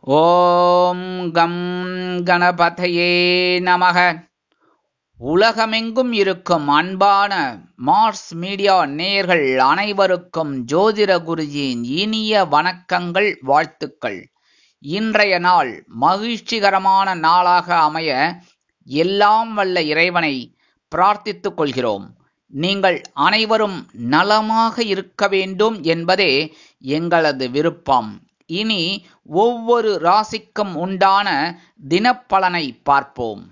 ஓம் come கணபதையே நமக. உலகமெங்கும் இருக்கும் அன்பான மார்ஸ் மீடியா நேயர்கள் அனைவருக்கும் ஜோதிட குருஜியின் இனிய வணக்கங்கள், வாழ்த்துக்கள். இன்றைய நாள் மகிழ்ச்சிகரமான நாளாக அமைய எல்லாம் வல்ல இறைவனை பிரார்த்தித்துக் கொள்கிறோம். நீங்கள் அனைவரும் நலமாக இருக்க வேண்டும் என்பதே எங்களது விருப்பம். இனி ஒவ்வொரு ராசிக்கும் உண்டான தினப்பலனை பார்ப்போம்.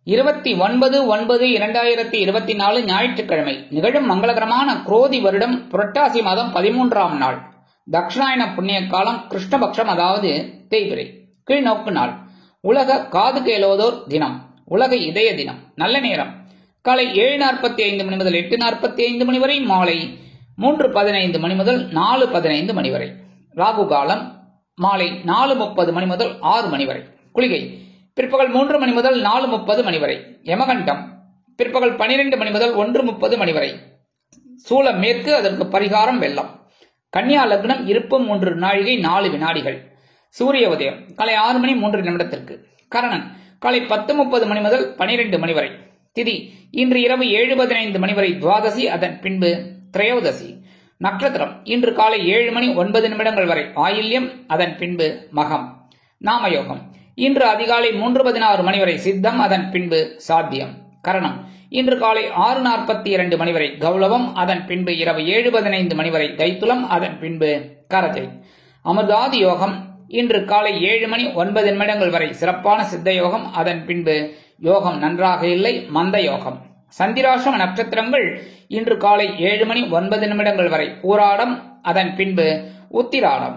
29/9/2024 ஞாயிற்றுக்கிழமை நிகழும் மங்களகரமான குரோதி வருடம் புரட்டாசி மாதம் 13ஆம் நாள். தக்ஷணாயன புண்ணிய காலம் கிருஷ்ணபக்ஷம், அதாவது தேய்பிறை. கீழ்நோக்கு நாள். உலக காது கேளோதோர் தினம், உலக இதய தினம். நல்ல நேரம் காலை 7:45 மணி முதல் 8:45 மணி வரை, மாலை 3:15 மணி முதல் 4:15 மணி வரை. ராகு காலம் மாலை 4:30 மணி முதல் 6 மணி வரை. குளிகை பிற்பகல் 3 மணி முதல் 4:30 மணி வரை. யமகண்டம் பிற்பகல் 12 மணி முதல் 1:30 மணி வரை. சூலம் மேற்கு, அதற்கு பரிகாரம் வெள்ளம். கன்னியா லக்னம், இருப்பு 3 நாழிகை 4 வினாடிகள். சூரிய உதயம் காலை 6 மணி 3 நிமிடத்திற்கு. கரணன் காலை 10:30 மணி முதல் 12 மணி வரை. திதி இன்று இரவு 7:15 மணி வரை துவாதசி, அதன் பின்பு திரையோதசி. நட்சத்திரம் இன்று காலை 7 மணி 9 நிமிடங்கள் வரை ஆயில்யம், அதன் பின்பு மகம். நாமயோகம் இன்று அதிகாலை 3:16 மணி வரை சித்தம், அதன் பின்பு சாத்தியம். கரணம் இன்று காலை 6:42 மணி வரை கௌளவம், அதன் பின்பு இரவு 7:15 மணி வரை தைத்துலம், அதன் பின்பு கரஜை. அமிர்தாதி யோகம் இன்று காலை 7 மணி 9 நிமிடங்கள் வரை சிறப்பான சித்த யோகம், அதன் பின்பு யோகம் நன்றாக இல்லை, மந்த யோகம். சந்திராஷ்டம நட்சத்திரங்கள் இன்று காலை 7 மணி 9 நிமிடங்கள் வரை பூராடம், அதன் பின்பு உத்திராடம்.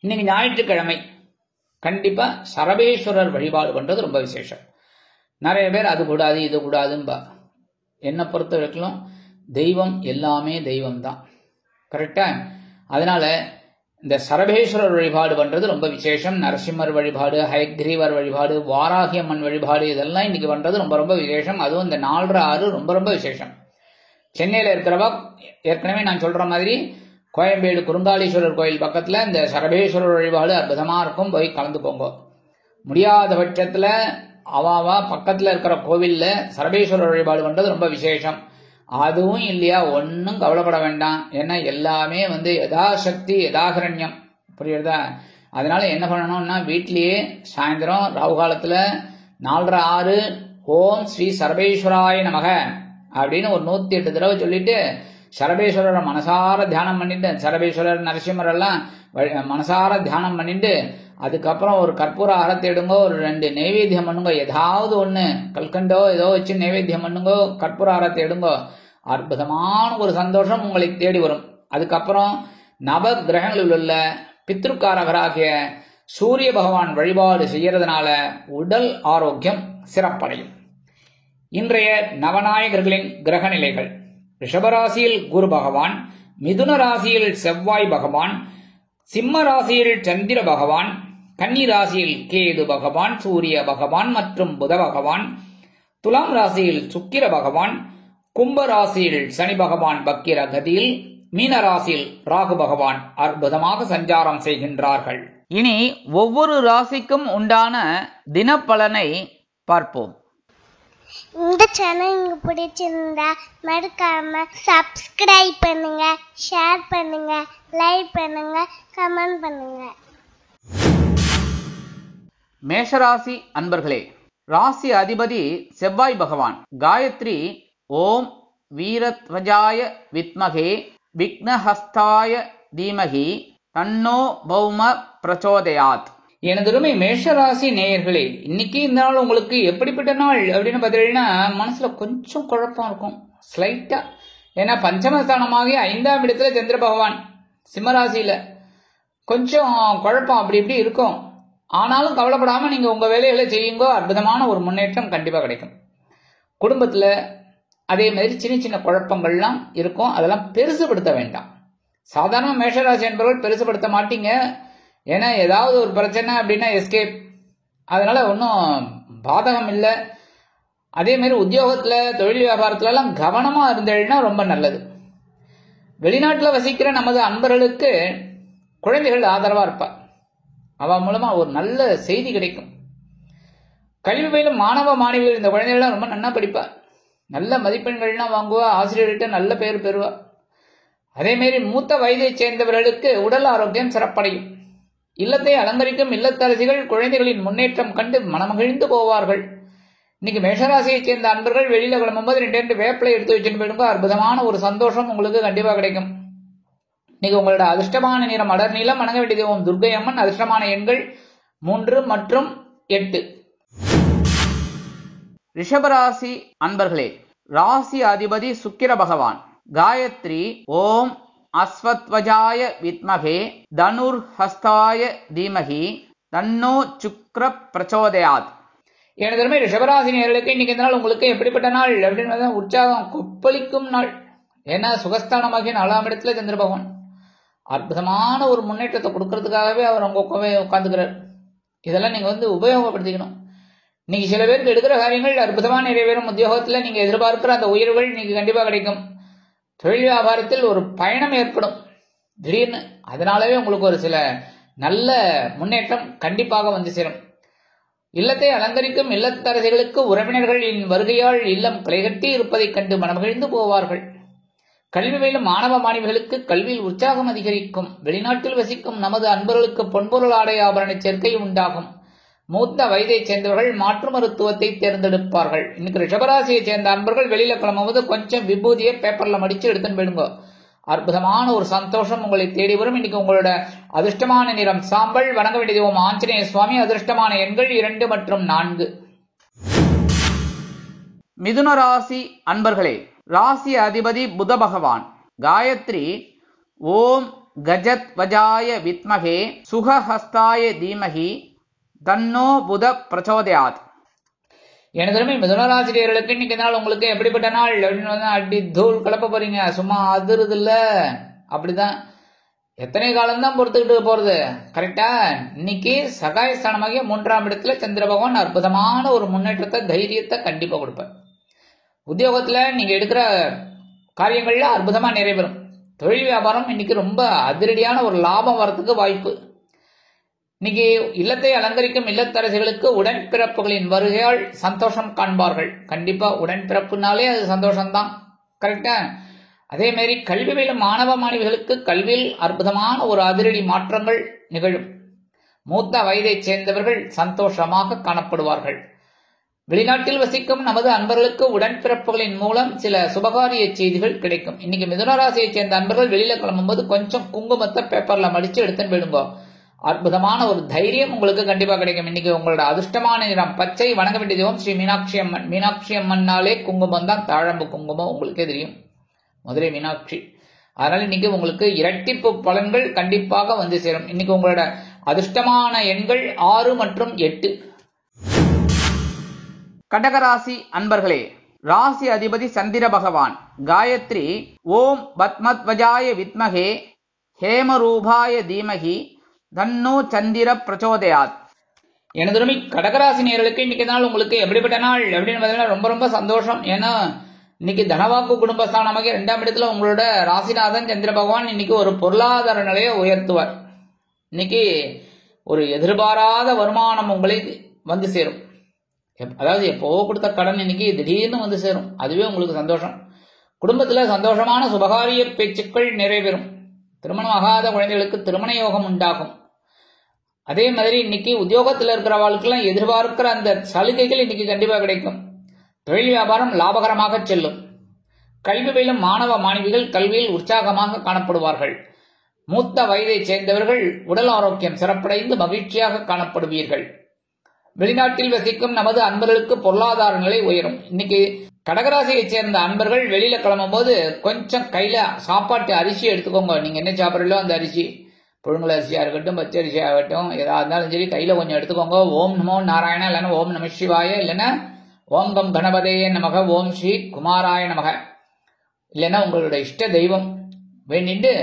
இன்னைக்கு ஞாயிற்றுக்கிழமை. கண்டிப்பா சரபேஸ்வரர் வழிபாடு பண்றது ரொம்ப விசேஷம். நிறைய பேர் அது கூடாது இது கூடாதுன்பா. என்னை பொறுத்த வரைக்கும் தெய்வம் எல்லாமே தெய்வம் தான், கரெக்டா? அதனால இந்த சரபேஸ்வரர் வழிபாடு பண்றது ரொம்ப விசேஷம். நரசிம்மர் வழிபாடு, ஹயக்ரீவர் வழிபாடு, வாராகியம்மன் வழிபாடு, இதெல்லாம் இன்னைக்கு பண்றது ரொம்ப ரொம்ப விசேஷம். அதுவும் இந்த 4/6 ரொம்ப ரொம்ப விசேஷம். சென்னையில இருக்கிறவா ஏற்கனவே நான் சொல்ற மாதிரி கோயம்பேடு குறுங்காலீஸ்வரர் கோயில் பக்கத்துல இந்த சரபேஸ்வரர் வழிபாடு அற்புதமா இருக்கும், போய் கலந்து போங்க. முடியாத பட்சத்துல அவாவா பக்கத்துல இருக்கிற கோவில்ல சரபேஸ்வரர் வழிபாடு பண்றது ரொம்ப விசேஷம். அதுவும் இல்லையா, ஒன்னும் கவலைப்பட வேண்டாம். ஏன்னா எல்லாமே யதாசக்தி யதாகரண்யம், புரியுறதா? அதனால என்ன பண்ணணும்னா, வீட்லயே சாயந்தரம் ராகு காலத்துல 4/6 ஓம் ஸ்ரீ சரபேஸ்வராய நமக அப்படின்னு ஒரு 108 தடவை சொல்லிட்டு சரபேஸ்வரரை மனசார தியானம் பண்ணிட்டு, சரபேஸ்வரர் நரசிம்மர் எல்லாம் மனசார தியானம் பண்ணிட்டு, அதுக்கப்புறம் ஒரு கற்பூர ஆரத்தை எடுங்கோ, ஒரு 2 நைவேத்தியம் பண்ணுங்க. ஏதாவது ஒண்ணு கல்கண்டோ ஏதோ வச்சு நைவேத்தியம் பண்ணுங்கோ, கற்பூர ஆரத்தை எடுங்கோ. அற்புதமான ஒரு சந்தோஷம் உங்களை தேடி வரும். அதுக்கப்புறம் நவ கிரகங்களில் உள்ள பித்ருக்காரகராகிய சூரிய பகவான் வழிபாடு செய்யறதுனால உடல் ஆரோக்கியம் சிறப்படையும். இன்றைய நவநாயகர்களின் கிரக நிலைகள். ரிஷபராசியில் குரு பகவான், மிதுன ராசியில் செவ்வாய் பகவான், சிம்ம ராசியில் சந்திர பகவான், கன்னி ராசியில் கேது பகவான், சூரிய பகவான் மற்றும் புத பகவான், துலாம் ராசியில் சுக்கிர பகவான், கும்ப ராசியில் சனி பகவான் வக்கிர கதியில், மீன ராசியில் ராகு பகவான் அற்புதமாக சஞ்சாரம் செய்கின்றார்கள். இனி ஒவ்வொரு ராசிக்கும் உண்டான தினப்பலனை பார்ப்போம். இந்த சேனல் உங்களுக்கு பிடிச்சிருந்தா மறக்காம சப்ஸ்கிரைப் பண்ணுங்க, ஷேர் பண்ணுங்க, லைக் பண்ணுங்க, கமெண்ட் பண்ணுங்க. மேஷராசி அன்பர்களே, ராசி அதிபதி செவ்வாய் பகவான். காயத்ரி ஓம் வீரத்வஜாய வித்மகே விக்னஹஸ்தாய தீமகி தன்னோ பௌம பிரச்சோதயாத். எனதுருமை மேஷராசி நேயர்களே, இன்னைக்கு இந்த நாள் உங்களுக்கு எப்படிப்பட்ட நாள் அப்படின்னு பார்த்தீங்கன்னா, மனசுல கொஞ்சம் குழப்பம் இருக்கும் ஸ்லைட்டா. ஏன்னா பஞ்சமஸ்தானமாகி 5ஆம் இடத்துல சந்திர பகவான் சிம்மராசியில, கொஞ்சம் குழப்பம் அப்படி இப்படி இருக்கும். ஆனாலும் கவலைப்படாம நீங்க உங்க வேலைகளை செய்யுங்க, அற்புதமான ஒரு முன்னேற்றம் கண்டிப்பா கிடைக்கும். குடும்பத்துல அதே மாதிரி சின்ன சின்ன குழப்பங்கள்லாம் இருக்கும், அதெல்லாம் பெருசுபடுத்த வேண்டாம். சாதாரண மேஷராசி என்பவர்கள் பெருசுபடுத்த மாட்டீங்க. ஏன்னா ஏதாவது ஒரு பிரச்சனை அப்படின்னா எஸ்கேப், அதனால ஒன்றும் பாதகம் இல்லை. அதே மாதிரி உத்தியோகத்துல தொழில் வியாபாரத்துல எல்லாம் கவனமா இருந்தேன்னா ரொம்ப நல்லது. வெளிநாட்டுல வசிக்கிற நமது அன்பர்களுக்கு குழந்தைகள் ஆதரவா இருப்பா. அவ மூலமா ஒரு நல்ல செய்தி கிடைக்கும். கல்வி பயிலும் மாணவ மாணவிகள் இந்த குழந்தைகள்லாம் ரொம்ப நன்னா படிப்பா, நல்ல மதிப்பெண்கள்லாம் வாங்குவா, ஆசிரியர்கிட்ட நல்ல பெயர் பெறுவா. அதேமாரி மூத்த வயதை சேர்ந்தவர்களுக்கு உடல் ஆரோக்கியம் சிறப்படையும். இல்லத்தை அலங்கரிக்கும் இல்லத்தரசிகள் குழந்தைகளின் முன்னேற்றம் கண்டு மனமகிழ்ந்து போவார்கள். இன்னைக்கு மேஷராசியை சேர்ந்த அன்பர்கள் வெளியில கிளம்பும்போது 2 வேப்பிலை எடுத்து வச்சுட்டு போயிடுங்க, அற்புதமான ஒரு சந்தோஷம் உங்களுக்கு கண்டிப்பா கிடைக்கும். இன்னைக்கு உங்களோட அதிர்ஷ்டமான நிறம் அடர் நீளம். வணங்க வேண்டியது ஓம் துர்க்கை அம்மன். அதிர்ஷ்டமான எண்கள் 3 மற்றும் 8. ரிஷபராசி அன்பர்களே, ராசி அதிபதி சுக்கிர பகவான். காயத்ரி ஓம் அஸ்வத்வஜாய வித்மகே தனுர் ஹஸ்தாய தீமகி தன்னோ சுக்ர பிரச்சோதயாத். எனது ரிஷபராசி நேயர்களுக்கு இன்னைக்கு இந்த நாள் உங்களுக்கு எப்படிப்பட்ட நாள் அப்படின்னு உற்சாகம் கொப்பளிக்கும் நாள். ஏன்னா சுகஸ்தானமாகிய 4ஆம் இடத்துல சந்திர பகவான் அற்புதமான ஒரு முன்னேற்றத்தை கொடுக்கறதுக்காகவே அவர் அவங்க உட்காந்துக்கிறார். இதெல்லாம் நீங்க உபயோகப்படுத்திக்கணும். இன்னைக்கு சில பேருக்கு எடுக்கிற காரியங்கள் அற்புதமா நிறைவேறும். உத்தியோகத்துல நீங்க எதிர்பார்க்கிற அந்த உயர்வுகள் இன்னைக்கு கண்டிப்பா கிடைக்கும். தொழில் வியாபாரத்தில் ஒரு பயணம் ஏற்படும் திடீர்னு, அதனாலவே உங்களுக்கு ஒரு சில நல்ல முன்னேற்றம் கண்டிப்பாக வந்து சேரும். இல்லத்தை அலங்கரிக்கும் இல்லத்தரசிகளுக்கு உறவினர்களின் வருகையால் இல்லம் கிளைகட்டி இருப்பதைக் கண்டு மனமகிழ்ந்து போவார்கள். கல்வி பயிலும் மாணவ மாணவிகளுக்கு கல்வியில் உற்சாகம் அதிகரிக்கும். வெளிநாட்டில் வசிக்கும் நமது அன்பர்களுக்கு பொன்பொருள் ஆடை ஆபரண சேர்க்கை உண்டாகும். மூத்த வயதை சேர்ந்தவர்கள் மாற்று மருத்துவத்தை தேர்ந்தெடுப்பார்கள். இன்னைக்கு ரிஷபராசியை சேர்ந்த அன்பர்கள் வெளியில கிளம்பும்போது கொஞ்சம் விபூதியை பேப்பர்ல மடிச்சு எடுத்துன்னு போயிடுங்க, அற்புதமான ஒரு சந்தோஷம் உங்களை தேடி வரும். இன்னைக்கு உங்களோட அதிர்ஷ்டமான நிறம் சாம்பல். வணங்க வேண்டியது ஓம் ஆஞ்சநேய சுவாமி. அதிர்ஷ்டமான எண்கள் 2 மற்றும் 4. மிதுன ராசி அன்பர்களே, ராசி அதிபதி புத பகவான். காயத்ரி ஓம் கஜத் வஜாய வித்மகே சுகஹஸ்தாய தீமகி தன்னோ புத பிரச்சோதயாத். எனது மிதுனராசிரியர்களுக்கு இன்னைக்கு நாள் உங்களுக்கு எப்படிப்பட்ட நாள் அப்படின்னு அடி தூள் கலப்ப போறீங்க. சும்மா அதிருது இல்ல, அப்படிதான். எத்தனை காலம்தான் பொறுத்துக்கிட்டு போறது, கரெக்டா? இன்னைக்கு சகாயஸ்தானமாகிய 3ஆம் இடத்துல சந்திர பகவான் அற்புதமான ஒரு முன்னேற்றத்தை தைரியத்தை கண்டிப்பா கொடுப்பார். உத்தியோகத்துல நீங்க எடுக்கிற காரியங்கள்ல அற்புதமா நிறைவேறும். தொழில் வியாபாரம் இன்னைக்கு ரொம்ப அதிரடியான ஒரு லாபம் வரத்துக்கு வாய்ப்பு. இன்னைக்கு இல்லத்தை அலங்கரிக்கும் இல்லத்தரசிகளுக்கு உடன்பிறப்புகளின் வருகையால் சந்தோஷம் காண்பார்கள். கண்டிப்பா உடன்பிறப்புனாலே அது சந்தோஷம்தான், கரெக்டா? அதே மாதிரி கல்வி பயிலும் மாணவ மாணவிகளுக்கு கல்வியில் அற்புதமான ஒரு அதிரடி மாற்றங்கள் நிகழும். மூத்த வயதை சேர்ந்தவர்கள் சந்தோஷமாக காணப்படுவார்கள். வெளிநாட்டில் வசிக்கும் நமது அன்பர்களுக்கு உடன்பிறப்புகளின் மூலம் சில சுபகாரிய செய்திகள் கிடைக்கும். இன்னைக்கு மிதுனராசியை சேர்ந்த அன்பர்கள் வெளியில கிளம்பும்போது கொஞ்சம் குங்குமத்தை பேப்பர்ல மடிச்சு எடுத்துன்னு போயிடுங்க, அற்புதமான ஒரு தைரியம் உங்களுக்கு கண்டிப்பா கிடைக்கும். இன்னைக்கு உங்களோட அதிர்ஷ்டமான நிறம் பச்சை. வணங்க வேண்டியது ஓம் ஸ்ரீ மீனாட்சி அம்மன். மீனாட்சி அம்மன்னாலே குங்குமம் தான், தாழம்பு குங்குமம் உங்களுக்கே தெரியும், மதுரை மீனாட்சி. அதனால இன்னைக்கு உங்களுக்கு இரட்டிப்பு பலன்கள் கண்டிப்பாக வந்து சேரும். இன்னைக்கு உங்களோட அதிர்ஷ்டமான எண்கள் 6 மற்றும் 8. கடகராசி அன்பர்களே, ராசி அதிபதி சந்திர பகவான். காயத்ரி ஓம் பத்மத்வஜாய வித்மகே ஹேமரூபாய தீமகி தன்னோ சந்திர பிரச்சோதயாத். எனது கடகராசி நேயர்களுக்கு இன்னைக்கு நாள் உங்களுக்கு எப்படிப்பட்ட நாள் அப்படின்னு பார்த்தீங்கன்னா ரொம்ப ரொம்ப சந்தோஷம். ஏன்னா இன்னைக்கு தனவாக்கு குடும்பஸ்தானமாக 2ஆம் இடத்துல உங்களோட ராசிநாதன் சந்திர பகவான் இன்னைக்கு ஒரு பொருளாதார நிலையை உயர்த்துவார். இன்னைக்கு ஒரு எதிர்பாராத வருமானம் உங்களை வந்து சேரும். அதாவது எப்போ கொடுத்த கடன் இன்னைக்கு திடீர்னு வந்து சேரும், அதுவே உங்களுக்கு சந்தோஷம். குடும்பத்துல சந்தோஷமான சுபகாரிய பேச்சுக்கள் நிறைவேறும். திருமணம் ஆகாத குழந்தைகளுக்கு திருமண யோகம் உண்டாகும். அதே மாதிரி இன்னைக்கு உத்தியோகத்தில் இருக்கிறவர்களுக்கெல்லாம் எதிர்பார்க்கிற அந்த சலுகைகள் இன்னைக்கு கண்டிப்பா கிடைக்கும். தொழில் வியாபாரம் லாபகரமாக செல்லும். கல்வி பயிலும் மாணவ மாணவிகள் கல்வியில் உற்சாகமாக காணப்படுவார்கள். மூத்த வயதை சேர்ந்தவர்கள் உடல் ஆரோக்கியம் சிறப்படைந்து மகிழ்ச்சியாக காணப்படுவீர்கள். வெளிநாட்டில் வசிக்கும் நமது அன்பர்களுக்கு பொருளாதார நிலை உயரும். இன்னைக்கு கடகராசியை சேர்ந்த அன்பர்கள் வெளியில கிளம்பும் போது கொஞ்சம் கையில சாப்பாட்டு அரிசி எடுத்துக்கோங்க. நீங்க என்ன சாப்பிட்றீங்களோ அந்த அரிசி, புழுங்கல் அரிசியா இருக்கட்டும், பச்சை அரிசியா இருக்கட்டும், எதா இருந்தாலும் சரி கையில கொஞ்சம் எடுத்துக்கோங்க. ஓம் நமோ நாராயண, இல்லைன்னா ஓம் நம சிவாய, இல்லைன்னா ஓம் கம் கணபதேய நமக, ஓம் ஸ்ரீ குமாராய நமக, இல்லைன்னா உங்களோட இஷ்ட தெய்வம் வேண்டிட்டு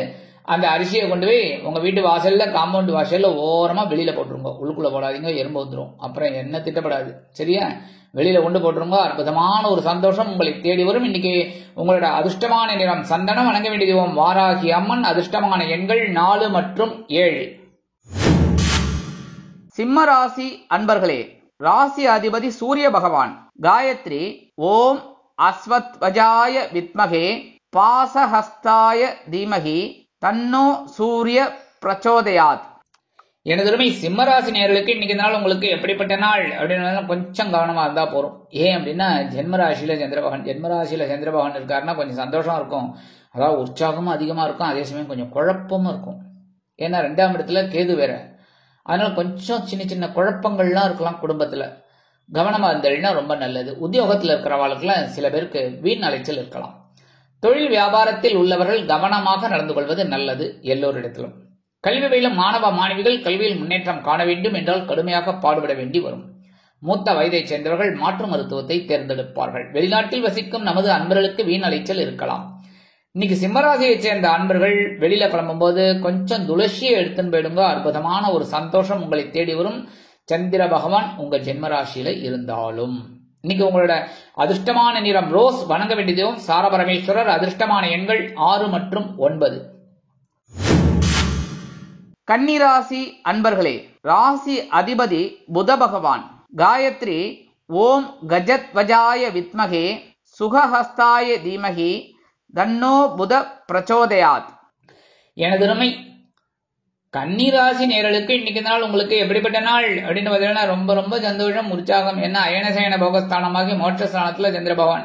அந்த அரிசியை கொண்டு போய் உங்க வீட்டு வாசல்ல, காம்பவுண்ட் வாசல்ல ஓரமா வெளியில போட்டுருங்க. உள்ளுக்குள்ள போடாதீங்க, எறும்பு வந்துடும், அப்புறம் என்ன திட்டப்படாது, சரியா? வெளியில கொண்டு போட்டுருங்க. அற்புதமான ஒரு சந்தோஷம் உங்களை தேடி வரும். இன்னைக்கு உங்களோட அதிர்ஷ்டமான நிறம் சந்தனம். வணங்க வேண்டியது ஓம் வாராகி அம்மன். அதிர்ஷ்டமான எண்கள் 4 மற்றும் 7. சிம்ம ராசி அன்பர்களே, ராசி அதிபதி சூரிய பகவான். காயத்ரி ஓம் அஸ்வத்வஜாய வித்மகே பாசஹஸ்தாய தீமகி தன்னோ சூரிய பிரச்சோதயாத். எனதுமே சிம்மராசி நேயர்களுக்கு இன்னைக்கு நாள் உங்களுக்கு எப்படிப்பட்ட நாள் அப்படின்னு கொஞ்சம் கவனமா இருந்தா போறோம். ஏன் அப்படின்னா ஜென்மராசியில சந்திரபகவான் இருக்காருன்னா கொஞ்சம் சந்தோஷம் இருக்கும். அதாவது உற்சாகமும் அதிகமா இருக்கும், அதே சமயம் கொஞ்சம் குழப்பமும் இருக்கும். ஏன்னா 2ஆம் இடத்துல கேது வேற, அதனால கொஞ்சம் சின்ன சின்ன குழப்பங்கள்லாம் இருக்கலாம். குடும்பத்துல கவனமா இருந்தீங்கன்னா ரொம்ப நல்லது. உத்தியோகத்தில் இருக்கிறவர்களுக்கு சில பேருக்கு வீண் அலைச்சல் இருக்கலாம். தொழில் வியாபாரத்தில் உள்ளவர்கள் கவனமாக நடந்து கொள்வது நல்லது எல்லோரிடத்திலும். கல்வி பயிலும் மாணவ மாணவிகள் கல்வியில் முன்னேற்றம் காண வேண்டும் என்றால் கடுமையாக பாடுபட வேண்டி வரும். மூத்த வயதைச் சேர்ந்தவர்கள் மாற்று மருத்துவத்தை தேர்ந்தெடுப்பார்கள். வெளிநாட்டில் வசிக்கும் நமது அன்பர்களுக்கு வீண் அலைச்சல் இருக்கலாம். இன்னைக்கு சிம்மராசியைச் சேர்ந்த அன்பர்கள் வெளியில கிளம்பும் போது கொஞ்சம் துளசியை எடுத்துன்னு போயிடுங்க. அற்புதமான ஒரு சந்தோஷம் உங்களை தேடி வரும். சந்திர பகவான் உங்க ஜென்மராசியில இருந்தாலும் இன்னைக்கு உங்களோட அதிர்ஷ்டமான நிறம் ரோஸ். வணங்க வேண்டியதும் சாரபரமேஸ்வரர். அதிர்ஷ்டமான எண்கள் 6 மற்றும் 9. கன்னிராசி அன்பர்களே, ராசி அதிபதி புத பகவான். காயத்ரி ஓம் கஜத்வஜாய வித்மகே சுகஹஸ்தாய தீமகி தன்னோ புத பிரச்சோதயாத். எனதுமை கன்னிராசி நேயர்களுக்கு இன்னைக்கு நாள் உங்களுக்கு எப்படிப்பட்ட நாள் அப்படின்னு பார்த்தீங்கன்னா ரொம்ப ரொம்ப சந்தோஷம், உற்சாகம். என்ன அயனசயன போகஸ்தானமாகி மோட்சஸ்தானத்துல சந்திர பகவான்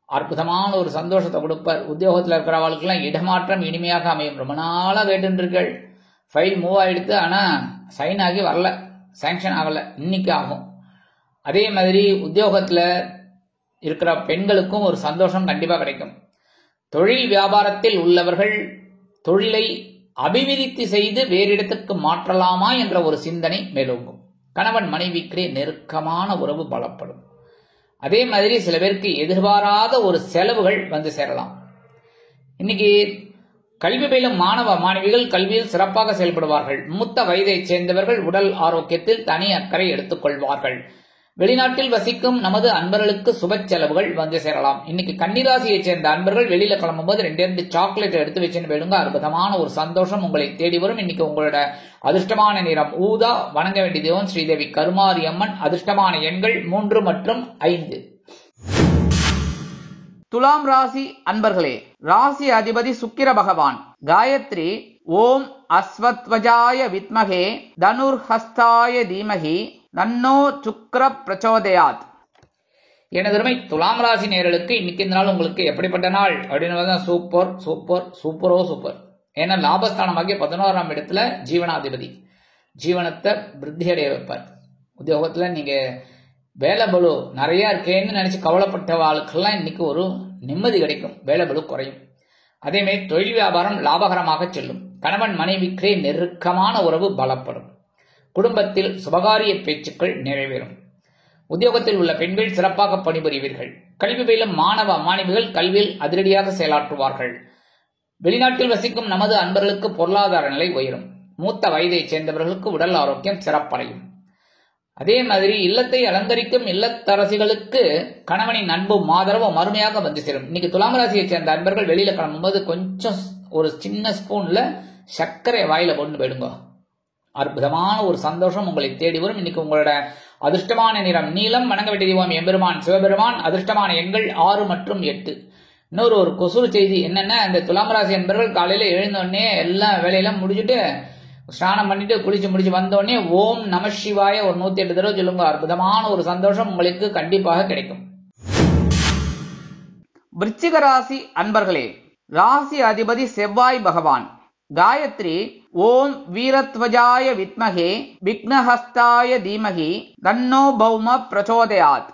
அற்புதமான ஒரு சந்தோஷத்தை கொடுப்பார். உத்தியோகத்தில் இருக்கிறவர்களுக்கெல்லாம் இடமாற்றம் இனிமையாக அமையும். ரொம்ப நாளா கேட்டுருக்கள், ஃபைல் மூவ் ஆயிடுத்து, ஆனா சைன் ஆகி வரல, சாங்ஷன் ஆகல, இன்னைக்கு ஆகும். அதே மாதிரி உத்தியோகத்துல இருக்கிற பெண்களுக்கும் ஒரு சந்தோஷம் கண்டிப்பா கிடைக்கும். தொழில் வியாபாரத்தில் உள்ளவர்கள் தொழிலை அபிவிருத்தி செய்து வேறு இடத்துக்கு மாற்றலாமா என்ற ஒரு சிந்தனை மேலோங்கும். கணவன் மனைவிக்கு நெருக்கமான உறவு பலப்படும். அதே மாதிரி சில பேருக்கு எதிர்பாராத ஒரு செலவுகள் வந்து சேரலாம். இன்னைக்கு கல்வி பயிலும் மாணவ மாணவிகள் கல்வியில் சிறப்பாக செயல்படுவார்கள். மூத்த வயதைச் சேர்ந்தவர்கள் உடல் ஆரோக்கியத்தில் தனி அக்கறை எடுத்துக் கொள்வார்கள். வெளிநாட்டில் வசிக்கும் நமது அன்பர்களுக்கு சுப செலவுகள் வந்து சேரலாம். இன்னைக்கு கன்னிராசியைச் சேர்ந்த அன்பர்கள் வெளியில கிளம்பும் போது 2 சாக்லேட் எடுத்து வச்சுன்னு போயிடுங்க. அற்புதமான ஒரு சந்தோஷம் உங்களை தேடி வரும். இன்னைக்கு உங்களோட அதிர்ஷ்டமான நிறம் ஊதா. வணங்க வேண்டிய தெய்வம் ஸ்ரீதேவி கருமாரி அம்மன். அதிர்ஷ்டமான எண்கள் 3 மற்றும் 5. துலாம் ராசி அன்பர்களே, ராசி அதிபதி சுக்கிர பகவான். காயத்ரி ஓம் அஸ்வத்வஜாய வித்மகே தனுர்ஹஸ்தாய தீமகி தன்னோ சுக்கிர பிரச்சோதயாத். எனதுமை துலாம் ராசி நேயர்களுக்கு இன்னைக்கு இந்த நாள் உங்களுக்கு எப்படிப்பட்ட நாள் அப்படின்னு சூப்பர் சூப்பர் சூப்பரோ சூப்பர். ஏன்னா லாபஸ்தானமாகிய 11ஆம் இடத்துல ஜீவனாதிபதி ஜீவனத்தை விருத்தி அடைய வைப்பார். உத்தியோகத்துல நீங்க வேலை பலு நிறைய இருக்கேன்னு நினைச்சு கவலைப்பட்ட வாழ்க்கெல்லாம் இன்னைக்கு ஒரு நிம்மதி கிடைக்கும், வேலை பலு குறையும். அதே மாதிரி தொழில் வியாபாரம் லாபகரமாக செல்லும். கணவன் மனைவிக்கே நெருக்கமான உறவு பலப்படும். குடும்பத்தில் சுபகாரிய பேச்சுக்கள் நிறைவேறும். உத்தியோகத்தில் உள்ள பெண்கள் சிறப்பாக பணிபுரிவீர்கள். கல்வி பயிலும் மாணவ மாணவிகள் கல்வியில் அதிரடியாக செயலாற்றுவார்கள். வெளிநாட்டில் வசிக்கும் நமது அன்பர்களுக்கு பொருளாதார நிலை உயரும். மூத்த வயதைச் சேர்ந்தவர்களுக்கு உடல் ஆரோக்கியம் சிறப்படையும். அதே மாதிரி இல்லத்தை அலங்கரிக்கும் இல்லத்தரசிகளுக்கு கணவனின் அன்பும் ஆதரவும் அருமையாக வந்து சேரும். இன்னைக்கு துலாம் ராசியைச் சேர்ந்த அன்பர்கள் வெளியில கிளம்பும்போது கொஞ்சம் ஒரு சின்ன ஸ்பூன்ல சர்க்கரை வாயில கொண்டு போயிடுங்க. அற்புதமான ஒரு சந்தோஷம் உங்களை தேடி வரும். இன்னைக்கு உங்களோட அதிர்ஷ்டமான நிறம் நீலம். வணங்க வேண்டிய தெய்வம் எம்பெருமான் சிவபெருமான். அதிர்ஷ்டமான எண்கள் 6 மற்றும் 8. இன்னொரு ஒரு கொசுறு செய்தி என்னன்னா, இந்த துலாம் ராசி அன்பர்கள் காலையில எழுந்தோடனே எல்லா வேலையெல்லாம் முடிச்சுட்டு ஸ்நானம் பண்ணிட்டு குளிச்சு முடிச்சு வந்தோடனே ஓம் நம சிவாய ஒரு 108 தடவை சொல்லுங்க. அற்புதமான ஒரு சந்தோஷம் உங்களுக்கு கண்டிப்பாக கிடைக்கும். விருச்சிக ராசி அன்பர்களே, ராசி அதிபதி செவ்வாய் பகவான். காயத்ரி ஓம் வீரத்வஜாய வித்மகே விக்னஹஸ்தாய தீமகி தன்னோ பௌம பிரச்சோதயாத்.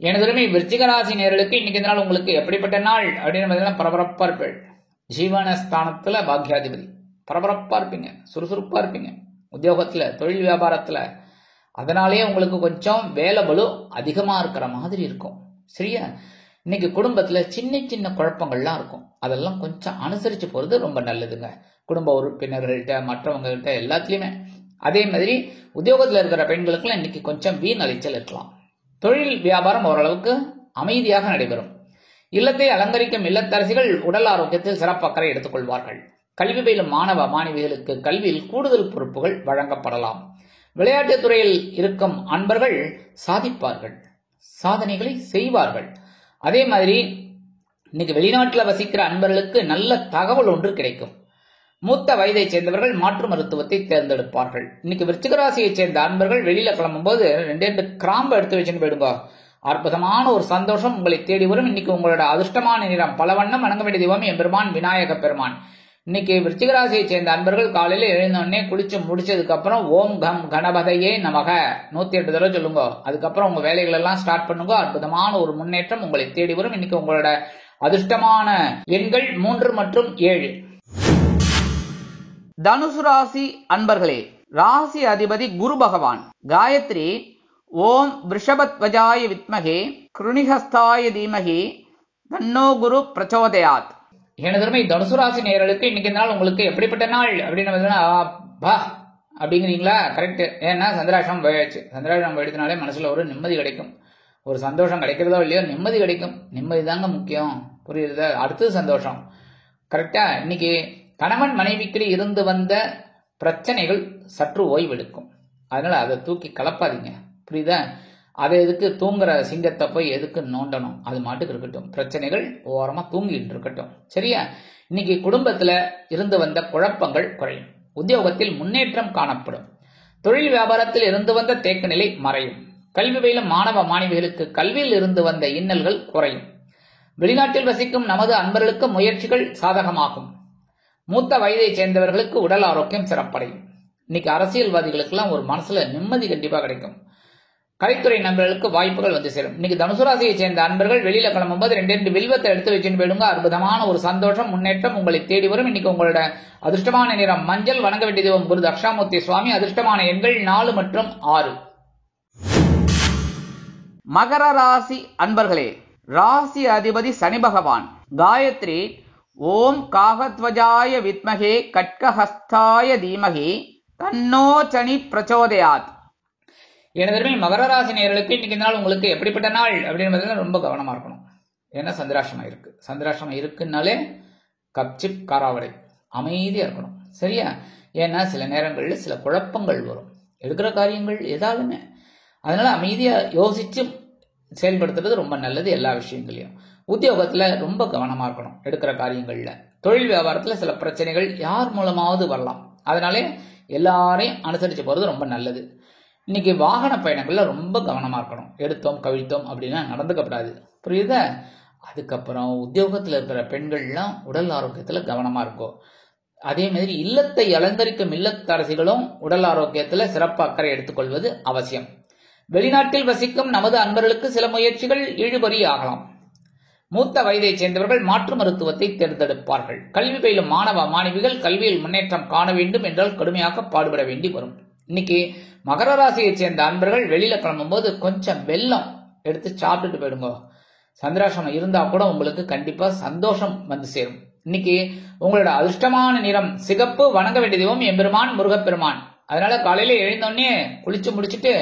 எனதுமே விருச்சிக ராசி நேயர்களுக்கு இன்னைக்கு நாள் உங்களுக்கு எப்படிப்பட்ட நாள் அப்படின்னு பரபரப்பா இருப்பீங்க. ஜீவனஸ்தானத்துல பாக்யாதிபதி பரபரப்பா இருப்பீங்க, சுறுசுறுப்பா இருப்பீங்க. உத்தியோகத்துல தொழில் வியாபாரத்துல அதனாலேயே உங்களுக்கு கொஞ்சம் வேலை பலு அதிகமா இருக்கிற மாதிரி இருக்கும். சரியா? இன்னைக்கு குடும்பத்துல சின்ன சின்ன குழப்பங்கள்லாம் இருக்கும். அதெல்லாம் கொஞ்சம் அனுசரிச்சு போறது ரொம்ப நல்லதுங்க. குடும்ப உறுப்பினர்கள்ட்ட மற்றவங்கள்ட்ட எல்லாத்துலயுமே. அதே மாதிரி உத்தியோகத்துல இருக்கிற பெண்களுக்குலாம் இன்னைக்கு கொஞ்சம் வீண் அலைச்சல் இருக்கலாம். தொழில் வியாபாரம் ஓரளவுக்கு அமைதியாக நடைபெறும். இல்லத்தை அலங்கரிக்கும் இல்லத்தரசிகள் உடல் ஆரோக்கியத்தில் சிறப்பு அக்கறை எடுத்துக் கொள்வார்கள். கல்வி பயிலும் மாணவ மாணவிகளுக்கு கல்வியில் கூடுதல் பொறுப்புகள் வழங்கப்படலாம். விளையாட்டுத் துறையில் இருக்கும் அன்பர்கள் சாதிப்பார்கள், சாதனைகளை செய்வார்கள். அதே மாதிரி இன்னைக்கு வெளிநாட்டில் வசிக்கிற அன்பர்களுக்கு நல்ல தகவல் ஒன்று கிடைக்கும். மூத்த வயதை சேர்ந்தவர்கள் மாற்று மருத்துவத்தை தேர்ந்தெடுப்பார்கள். இன்னைக்கு விருச்சிக ராசியை சேர்ந்த அன்பர்கள் வெளியில கிளம்பும் போது 2 கிராம்பு எடுத்து வச்சுன்னு போயிடுங்க. அற்புதமான ஒரு சந்தோஷம் உங்களை தேடி வரும். இன்னைக்கு உங்களோட அதிர்ஷ்டமான நிறம் பல வண்ணம். வணங்க வேண்டிய தெய்வம் எம்பெருமான் விநாயக பெருமான். இன்னைக்கு விருச்சிக ராசியை சேர்ந்த அன்பர்கள் காலையில எழுந்தோடனே குளிச்சு முடிச்சதுக்கு அப்புறம் ஓம் கம் கணபதையே நமக 108 தடவை சொல்லுங்க. அதுக்கப்புறம் உங்க வேலைகள் எல்லாம் ஸ்டார்ட் பண்ணுங்க. அற்புதமான ஒரு முன்னேற்றம் உங்களை தேடி வரும். இன்னைக்கு உங்களோட அதிர்ஷ்டமான எண்கள் 3 மற்றும் 7. தனுசு ராசி அன்பர்களே, ராசி அதிபதி குரு பகவான். காயத்ரி ஓம் விருஷபத்வஜாய வித்மகே கிருணிஹஸ்தாய தீமகி தன்னோ குரு பிரச்சோதயாத். எனதருமை தனுசு ராசி நேயர்களுக்கு இன்னைக்கு நாள் உங்களுக்கு எப்படிப்பட்ட நாள் அப்படின்னு அப்படிங்கிறீங்களா? கரெக்ட். ஏன்னா சந்திராஷ்டிரம் போயாச்சு. சந்திராஷ்டிரம் போயிடுறதுனாலே மனசுல ஒரு நிம்மதி கிடைக்கும், ஒரு சந்தோஷம் கிடைக்கிறதோ இல்லையோ நிம்மதி கிடைக்கும். நிம்மதி தாங்க முக்கியம், புரியுறதா? அடுத்தது சந்தோஷம். கரெக்டா? இன்னைக்கு கணவன் மனைவிக்கு இருந்து வந்த பிரச்சனைகள் சற்று ஓய்வெடுக்கும். அதனால அதை தூக்கி கலப்பாதீங்க, புரியுதா? அதை எதுக்கு தூங்குற சிங்கத்தை போய் எதுக்கு நோண்டணும்? அது மாட்டுக்கு இருக்கட்டும், பிரச்சனைகள் ஓரமா தூங்கிட்டு இருக்கட்டும், சரியா? இன்னைக்கு குடும்பத்துல இருந்து வந்த குழப்பங்கள் குறையும். உத்தியோகத்தில் முன்னேற்றம் காணப்படும். தொழில் வியாபாரத்தில் இருந்து வந்த தேக்க நிலை மறையும். கல்வி பயிலும் மாணவ மாணவிகளுக்கு கல்வியில் இருந்து வந்த இன்னல்கள் குறையும். வெளிநாட்டில் வசிக்கும் நமது அன்பர்களுக்கு முயற்சிகள் சாதகமாகும். மூத்த வயதை சேர்ந்தவர்களுக்கு உடல் ஆரோக்கியம் சிறப்படையும். இன்னைக்கு அரசியல்வாதிகளுக்கு எல்லாம் ஒரு மனசுல நிம்மதி கண்டிப்பா கிடைக்கும். கலைத்துறை நண்பர்களுக்கு வாய்ப்புகள் வந்து சேரும். இன்னைக்கு தனுசு ராசியை சேர்ந்த அன்பர்கள் வெளியில கிளம்பும் போது 2 வில்வத்தை எடுத்து வச்சுன்னு போயிடுங்க. அற்புதமான ஒரு சந்தோஷம் முன்னேற்றம் உங்களை தேடி வரும். இன்னைக்கு உங்களோட அதிர்ஷ்டமான நிறம் மஞ்சள். வணங்க வேண்டிய தெய்வம் குரு தட்சிணாமூர்த்தி சுவாமி. அதிர்ஷ்டமான எண்கள் 4 மற்றும் 6. மகர ராசி அன்பர்களே, ராசி அதிபதி சனி பகவான். காயத்ரி ஓம் காகத்வஜாய வித்மகே கட்கஹஸ்தாய தீமகி தன்னோ சனி பிரச்சோதயாத். எனதருமை மகர ராசி நேயர்களுக்கு இன்னைக்கு நாள் உங்களுக்கு எப்படிப்பட்ட நாள் அப்படின்னு ரொம்ப கவனமா இருக்கணும். ஏன்னா சந்திராஷ்டிரமம் இருக்கு. சந்திராஷ்டிரமம் இருக்குன்னாலே கப்சிப் காராவடை, அமைதியா இருக்கணும், சரியா? ஏன்னா சில நேரங்களில் சில குழப்பங்கள் வரும், எடுக்கிற காரியங்கள் ஏதாவதுமே. அதனால அமைதியா யோசிச்சு செயல்படுத்துறது ரொம்ப நல்லது எல்லா விஷயங்களையும். உத்தியோகத்துல ரொம்ப கவனமா இருக்கணும் எடுக்கிற காரியங்கள்ல. தொழில் வியாபாரத்துல சில பிரச்சனைகள் யார் மூலமாவது வரலாம். அதனாலே எல்லாரையும் அனுசரிச்சு போறது ரொம்ப நல்லது. இன்னைக்கு வாகன பயணங்கள்ல ரொம்ப கவனமா இருக்கணும். எடுத்தோம் கவிழ்த்தோம் அப்படின்னா நடந்துக்கப்படாது, புரியுதா? அதுக்கப்புறம் உத்தியோகத்துல இருக்கிற பெண்கள்லாம் உடல் ஆரோக்கியத்துல கவனமா இருக்கும். அதே மாதிரி இல்லத்தை அலங்கரிக்கும் இல்லத்தரசிகளும் உடல் ஆரோக்கியத்துல சிறப்பு அக்கறை எடுத்துக்கொள்வது அவசியம். வெளிநாட்டில் வசிக்கும் நமது அன்பர்களுக்கு சில முயற்சிகள் இழுபறி ஆகலாம். மூத்த வயதை சேர்ந்தவர்கள் மாற்று மருத்துவத்தை தேர்ந்தெடுப்பார்கள். கல்வி பயிலும் மாணவ மாணவிகள் கல்வியில் முன்னேற்றம் காண வேண்டும் என்றால் கடுமையாக பாடுபட வேண்டி வரும். இன்னைக்கு மகர ராசியை சேர்ந்த அன்பர்கள் வெளியில கிளம்பும் போது கொஞ்சம் வெல்லம் எடுத்து சாப்பிட்டுட்டு போயிடுங்க. சந்திராஷ்டிரமம் இருந்தா கூட உங்களுக்கு கண்டிப்பா சந்தோஷம் வந்து சேரும். இன்னைக்கு உங்களோட அதிர்ஷ்டமான நிறம் சிகப்பு. வணங்க வேண்டிய தெய்வம் எம்பெருமான் முருகப்பெருமான். அதனால காலையில எழுந்தோடனே குளிச்சு முடிச்சுட்டு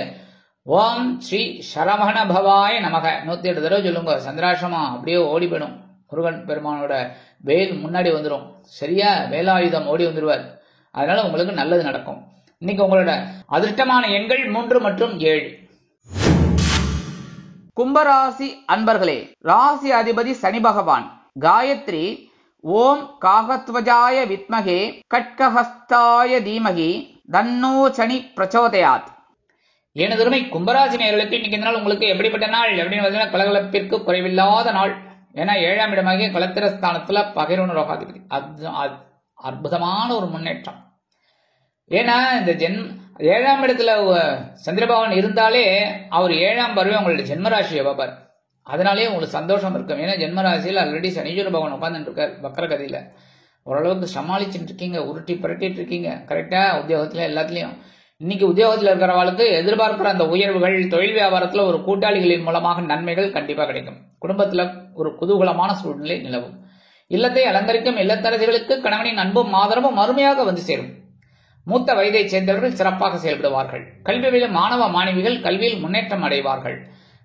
ஓம் ஸ்ரீ சரவண பவாய நமக 108 தடவை சொல்லுங்க. சந்திராஷ்டிரமம் அப்படியே ஓடி போயிடும். முருகன் பெருமானோட வேல் முன்னாடி வந்துடும், சரியா? வேலாயுதம் ஓடி வந்துடுவார். அதனால உங்களுக்கு நல்லது நடக்கும். இன்னைக்கு உங்களோட அதிர்ஷ்டமான எண்கள் 3 மற்றும் 7. கும்பராசி அன்பர்களே, ராசி அதிபதி சனி பகவான். காயத்ரி ஓம் காகத்வஜாய வித்மகே கட்கஹஸ்தாய தீமகி தன்னோ சனி பிரச்சோதயாத். எனதருமை கும்பராசி நேயர்களுக்கு இன்னைக்கு நாள் உங்களுக்கு எப்படிப்பட்ட நாள் அப்படின்னு பார்த்தீங்கன்னா கலகலப்பிற்கு குறைவில்லாத நாள். ஏன்னா 7ஆம் இடமாகிய கலத்திரஸ்தானத்துல பகிர்வு ரோகாதிபதி. அற்புதமான ஒரு முன்னேற்றம். ஏன்னா இந்த 7ஆம் இடத்துல சந்திரபகவான் இருந்தாலே அவர் 7ஆம் பருவம் உங்களுடைய ஜென்மராசியை பார்ப்பார். அதனாலே உங்களுக்கு சந்தோஷம் இருக்கும். ஏன்னா ஜென்மராசியில் ஆல்ரெடி சனீஸ்வர பகவான் உட்கார்ந்துட்டு இருக்கார் வக்கர கதியில. ஓரளவுக்கு சமாளிச்சுட்டு இருக்கீங்க, உருட்டி புரட்டிட்டு இருக்கீங்க, கரெக்டா? உத்தியோகத்துல எல்லாத்துலயும் இன்னைக்கு உத்தியோகத்தில் இருக்கிறவர்களுக்கு எதிர்பார்க்கிற அந்த உயர்வுகள், தொழில் வியாபாரத்துல ஒரு கூட்டாளிகளின் மூலமாக நன்மைகள் கண்டிப்பா கிடைக்கும். குடும்பத்துல ஒரு குதூகலமான சூழ்நிலை நிலவும். இல்லத்தை அலங்கரிக்கும் இல்லத்தரசிகளுக்கு கணவனின் அன்பும் ஆதரவும் அருமையாக வந்து சேரும். மூத்த வயதை சேர்ந்தவர்கள் சிறப்பாக செயல்படுவார்கள். கல்வியில் மாணவ மாணவிகள் கல்வியில் முன்னேற்றம் அடைவார்கள்.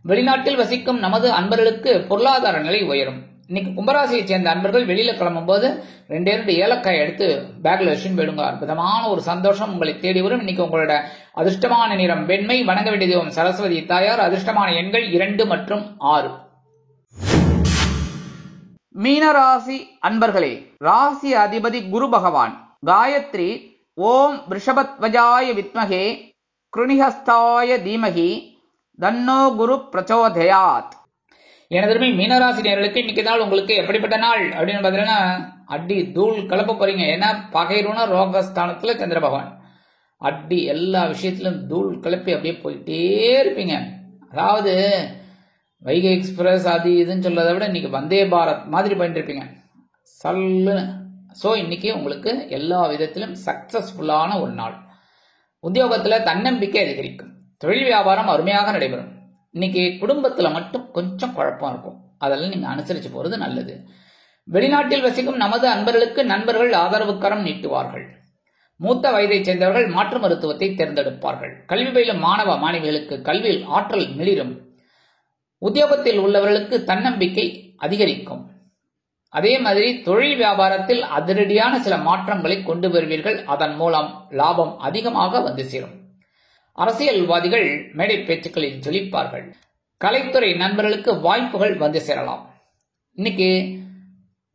வெளிநாட்டில் வசிக்கும் நமது அன்பர்களுக்கு பொருளாதார நிலை உயரும். இன்னைக்கு கும்பராசியை சேர்ந்த அன்பர்கள் வெளியில கிளம்பும் போது 2 ஏலக்காய் எடுத்து பேக்ல வச்சுன்னு போயிடுங்க. அற்புதமான ஒரு சந்தோஷம் உங்களை தேடி வரும். இன்னைக்கு உங்களோட அதிர்ஷ்டமான நிறம் வெண்மை. வணங்க வேண்டிய தெய்வம் சரஸ்வதி தாயார். அதிர்ஷ்டமான எண்கள் 2 மற்றும் 6. மீனராசி அன்பர்களே, ராசி அதிபதி குரு பகவான். காயத்ரி ஓம் ரிஷபத்வஜாய வித்மகே கிருணிஹஸ்தாய தீமகி தன்னோ குரு பிரச்சோதயாத். எனதுமே மீனராசி நேயர்களுக்கு இன்னைக்கு நாள் உங்களுக்கு எப்படிப்பட்ட நாள் அப்படின்னு பாத்தீங்கன்னா, அடி தூள் கிளப்ப போறீங்க. ஏன்னா பகைருண ரோகஸ்தானத்துல சந்திர பகவான் அடி எல்லா விஷயத்திலும் தூள் கிளப்பி அப்படியே போயிட்டே இருப்பீங்க. அதாவது வைகை எக்ஸ்பிரஸ் அது இதுன்னு சொல்றதை விட இன்னைக்கு வந்தே பாரத் மாதிரி பண்ணிட்டு இருப்பீங்க சல்லுன்னு. ஸோ இன்னைக்கு உங்களுக்கு எல்லா விதத்திலும் சக்சஸ்ஃபுல்லான ஒரு நாள். உத்தியோகத்துல தன்னம்பிக்கை அதிகரிக்கும். தொழில் வியாபாரம் அருமையாக நடைபெறும். இன்னைக்கு குடும்பத்துல மட்டும் கொஞ்சம் குழப்பம் இருக்கும். அதெல்லாம் நீங்க அனுசரிச்சு போறது நல்லது. வெளிநாட்டில் வசிக்கும் நமது அன்பர்களுக்கு நண்பர்கள் ஆதரவு கரம் நீட்டுவார்கள். மூத்த வயதை சேர்ந்தவர்கள் மாற்று மருத்துவத்தை தேர்ந்தெடுப்பார்கள். கல்வி பயிலும் மாணவ மாணவிகளுக்கு கல்வியில் ஆற்றல் மிளிரும். உத்தியோகத்தில் உள்ளவர்களுக்கு தன்னம்பிக்கை அதிகரிக்கும். அதே மாதிரி தொழில் வியாபாரத்தில் அதிரடியான சில மாற்றங்களை கொண்டு வருவீர்கள். அதன் மூலம் லாபம் அதிகமாக வந்து சேரும். அரசியல்வாதிகள் மேடை பேச்சுக்களில் ஜொலிப்பார்கள். கலைத்துறை நண்பர்களுக்கு வாய்ப்புகள் வந்து சேரலாம். இன்னைக்கு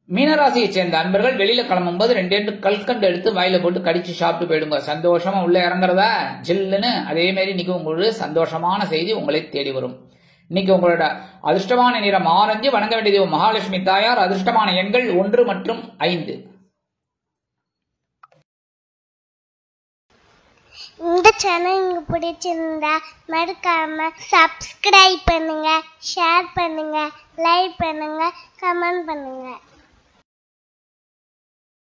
மீனராசியை சேர்ந்த அன்பர்கள் வெளியில கிளம்பும் போது 2 கல்கண்டு எடுத்து வாயில போட்டு கடிச்சு சாப்பிட்டு போயிடுங்க. சந்தோஷமா உள்ள இறங்குறதா ஜில்லுன்னு. அதே மாதிரி இன்னைக்கு உங்களுக்கு சந்தோஷமான செய்தி உங்களை தேடி வரும். இன்னைக்கு உங்களோட அதிர்ஷ்டமான நிறம் ஆரஞ்சு. வணங்க வேண்டியது மகாலட்சுமி தாயார். அதிர்ஷ்டமான எண்கள் 1 மற்றும் 5. இந்த சேனல் உங்களுக்கு பிடிச்சிருந்தா மறக்காம சப்ஸ்கிரைப் பண்ணுங்க, ஷேர் பண்ணுங்க, லைக் பண்ணுங்க, கமெண்ட் பண்ணுங்க.